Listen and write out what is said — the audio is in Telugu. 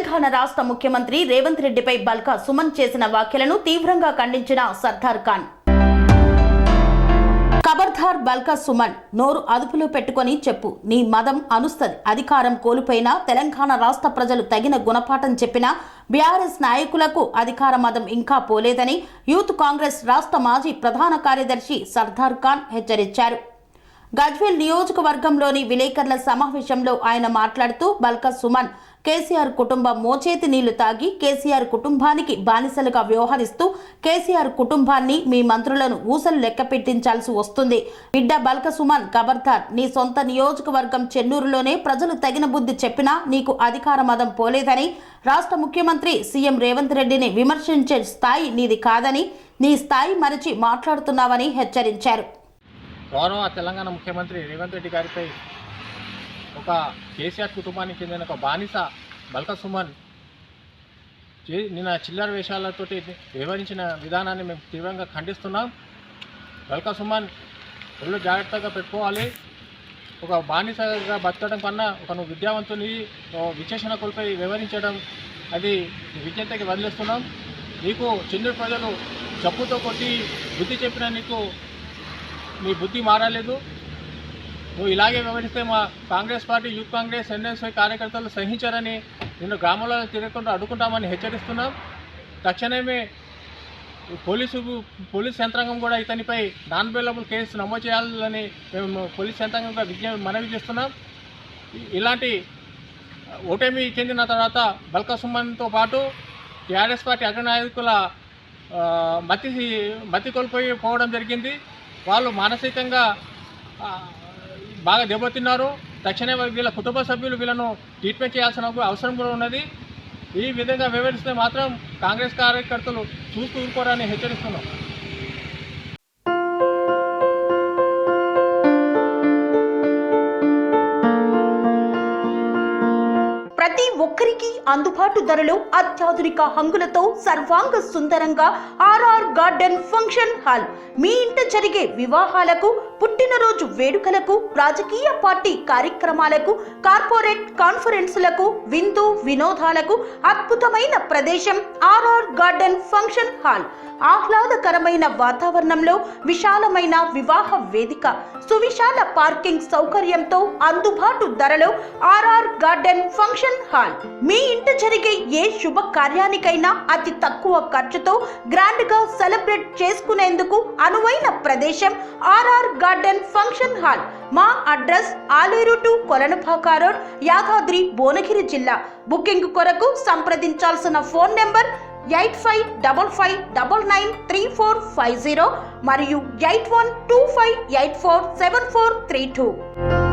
తెలంగాణ రాష్ట్ర ముఖ్యమంత్రి రేవంత్ రెడ్డిపై బల్కా సుమన్ చేసిన వ్యాఖ్యలను తీవ్రంగా ఖండించిన సర్దార్ ఖాన్. ఖబర్దార్ బల్కా సుమన్, నోరు అదుపులో పెట్టుకొని చెప్పు. నీ మదం అనుస్తది. అధికారం కోల్పోయినా తెలంగాణ రాష్ట్ర ప్రజలు తగిన గుణపాఠం చెప్పినా బీఆర్ఎస్ నాయకులకు అధికార మదం ఇంకా పోలేదని యూత్ కాంగ్రెస్ రాష్ట్ర మాజీ ప్రధాన కార్యదర్శి సర్దార్ ఖాన్ హెచ్చరించారు. గజ్వేల్ నియోజకవర్గంలోని విలేకరుల సమావేశంలో ఆయన మాట్లాడుతూ బల్కా సుమన్ కేసీఆర్ కుటుంబం మోచేతి నీళ్లు తాగి కేసీఆర్ కుటుంబానికి బానిసలుగా వ్యవహరిస్తూ కేసీఆర్ కుటుంబాన్ని మీ మంత్రులను ఊసలు లెక్క పెట్టించాల్సి వస్తుంది. బిడ్డ బల్కా సుమన్, ఖబర్దార్. నీ సొంత నియోజకవర్గం చెన్నూరులోనే ప్రజలు తగిన బుద్ధి చెప్పినా నీకు అధికార మదం పోలేదని, రాష్ట్ర ముఖ్యమంత్రి సీఎం రేవంత్ రెడ్డిని విమర్శించే స్థాయి నీది కాదని, నీ స్థాయి మరిచి మాట్లాడుతున్నావని హెచ్చరించారు. గౌరవ తెలంగాణ ముఖ్యమంత్రి రేవంత్ రెడ్డి గారిపై ఒక కేసీఆర్ కుటుంబానికి చెందిన ఒక బానిస బల్కా సుమన్ నిన్న చిల్లర వేషాలతోటి వివరించిన విధానాన్ని మేము తీవ్రంగా ఖండిస్తున్నాం. బల్కా సుమన్ ఒళ్ళు జాగ్రత్తగా పెట్టుకోవాలి. ఒక బానిసగా బతకడం కన్నా ఒక నువ్వు విద్యావంతుని విచక్షణ కోల్పై వివరించడం అది విజ్ఞతకి వదిలేస్తున్నాం. నీకు చెన్నూరు ప్రజలు చెప్పుతో కొట్టి బుద్ధి చెప్పినా నీ బుద్ధి మారలేదు. నువ్వు ఇలాగే వ్యవహరిస్తే మా Congress party, youth Congress, NSI కార్యకర్తలు సహించారని నిన్ను గ్రామంలో తిరగకుండా అడ్డుకుంటామని హెచ్చరిస్తున్నాం. తక్షణమే పోలీస్ యంత్రాంగం కూడా ఇతనిపై నాన్ బెయిలబుల్ కేసు నమోదు చేయాలని మేము పోలీస్ యంత్రాంగంగా మనవి చేస్తున్నాం. ఇలాంటి ఓటమి చెందిన తర్వాత బల్కా సుమన్తో పాటు టీఆర్ఎస్ పార్టీ అగ్రనాయకుల మతి కోల్పోవడం జరిగింది. వాళ్ళు మానసికంగా బాగా దెబ్బతిన్నారు. తక్షణమే వీళ్ళ కుటుంబ సభ్యులు వీళ్ళను ట్రీట్మెంట్ చేయాల్సిన అవసరం కూడా ఉన్నది. ఈ విధంగా వివరిస్తే మాత్రం కాంగ్రెస్ కార్యకర్తలు చూస్తూ ఊరుకోరని హెచ్చరిస్తున్నాం. ప్రతి ఒక్కరికి అందుబాటు ధరలో అత్యాధునిక హంగులతో సర్వాంగ సుందరంగా ఆర్ఆర్ గార్డెన్ ఫంక్షన్ హాల్. మీ ఇంట జరిగే వివాహాలకు, పుట్టినరోజు వేడుకలకు, రాజకీయ పార్టీ కార్యక్రమాలకు, కార్పొరేట్ కాన్ఫరెన్సులకు, విందు వినోదాలకు అద్భుతమైన ప్రదేశం ఆర్ఆర్ గార్డెన్ ఫంక్షన్ హాల్. ఆహ్లాదకరమైన వాతావరణంలో విశాలమైన వివాహ వేదిక, సువిశాల పార్కింగ్ సౌకర్యంతో అందుబాటు ధరలో ఆర్ఆర్ గార్డెన్ ఫంక్షన్ హాల్. మీ ఇంట జరిగే ఏ శుభ కార్యానికైనా అతి తక్కువ ఖర్చుతో గ్రాండ్ గా సెలబ్రేట్ చేసుకునేందుకు అనువైన ప్రదేశం ఆర్ఆర్ గార్డెన్ ఫంక్షన్ హాల్. మా address Aleru to Kolanupaka road, Yadadri, Bhuvanagiri జిల్లా. బుకింగ్ కొరకు సంప్రదించాల్సిన ఫోన్ నెంబర్ 8555993450 మరియు 8125847432.